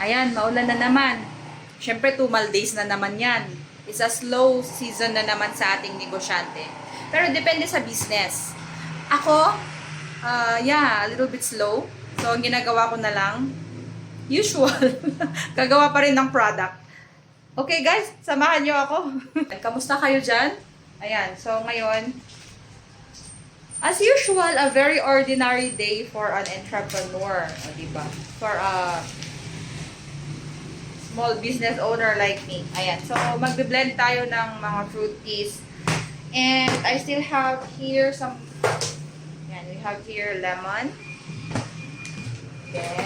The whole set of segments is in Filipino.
Ayan, maulan na naman. Syempre, 2 days na naman yan. It's a slow season na naman sa ating negosyante. Pero depende sa business. Ako, yeah, a little bit slow. So, ang ginagawa ko na lang, usual. Gagawa pa rin ng product. Okay guys, samahan nyo ako. Kamusta kayo dyan? Ayan, so ngayon, as usual, a very ordinary day for an entrepreneur. O, diba? For a small business owner like me. Ayan, so magbe-blend tayo ng mga fruit teas. And I still have here some, ayan, we have here lemon. Then,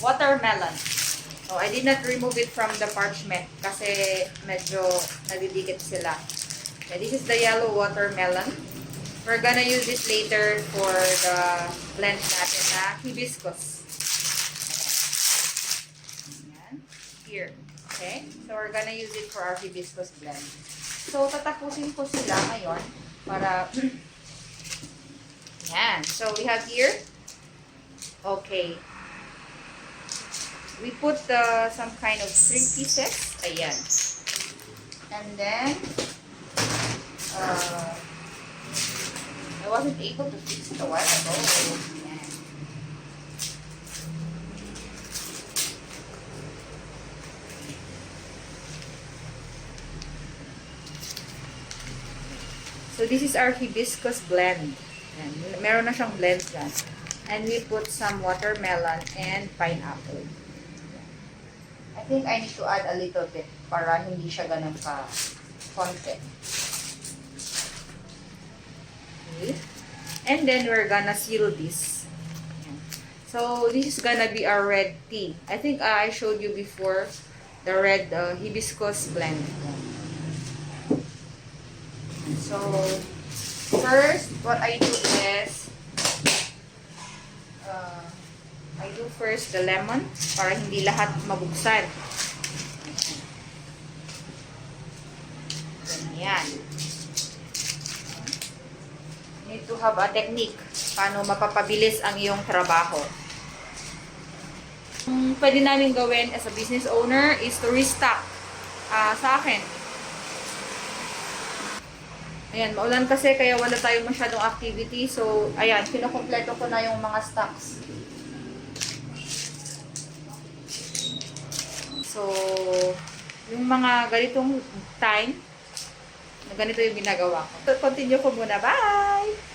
watermelon. So, I did not remove it from the parchment kasi medyo nadidikit sila. Okay, this is the yellow watermelon. We're gonna use this later for the blend natin na hibiscus. Ayan. Here. Okay? So, we're gonna use it for our hibiscus blend. So, tatapusin ko sila ngayon para... Ayan. So, we have here. Okay. We put some kind of 3 pieces. Ayan. And then, I wasn't able to fix it a while ago. Ayan. So, this is our hibiscus blend. Ayan. Meron na siyang blend dyan. And we put some watermelon and pineapple. I think I need to add a little bit para hindi siya ganun ka konti. Okay. And then we're gonna seal this. So this is gonna be our red tea. I think I showed you before the red hibiscus blend. So first, what I do is I do first the lemon para hindi lahat mabuksan. Ganyan. Need to have a technique paano mapapabilis ang iyong trabaho. Ang pwede namin gawin as a business owner is to restock sa akin. Ayan, maulan kasi kaya wala tayong masyadong activity. So, ayan, kinukompleto ko na yung mga stocks. So, yung mga ganitong time, na ganito yung ginagawa ko. So, continue ko muna. Bye!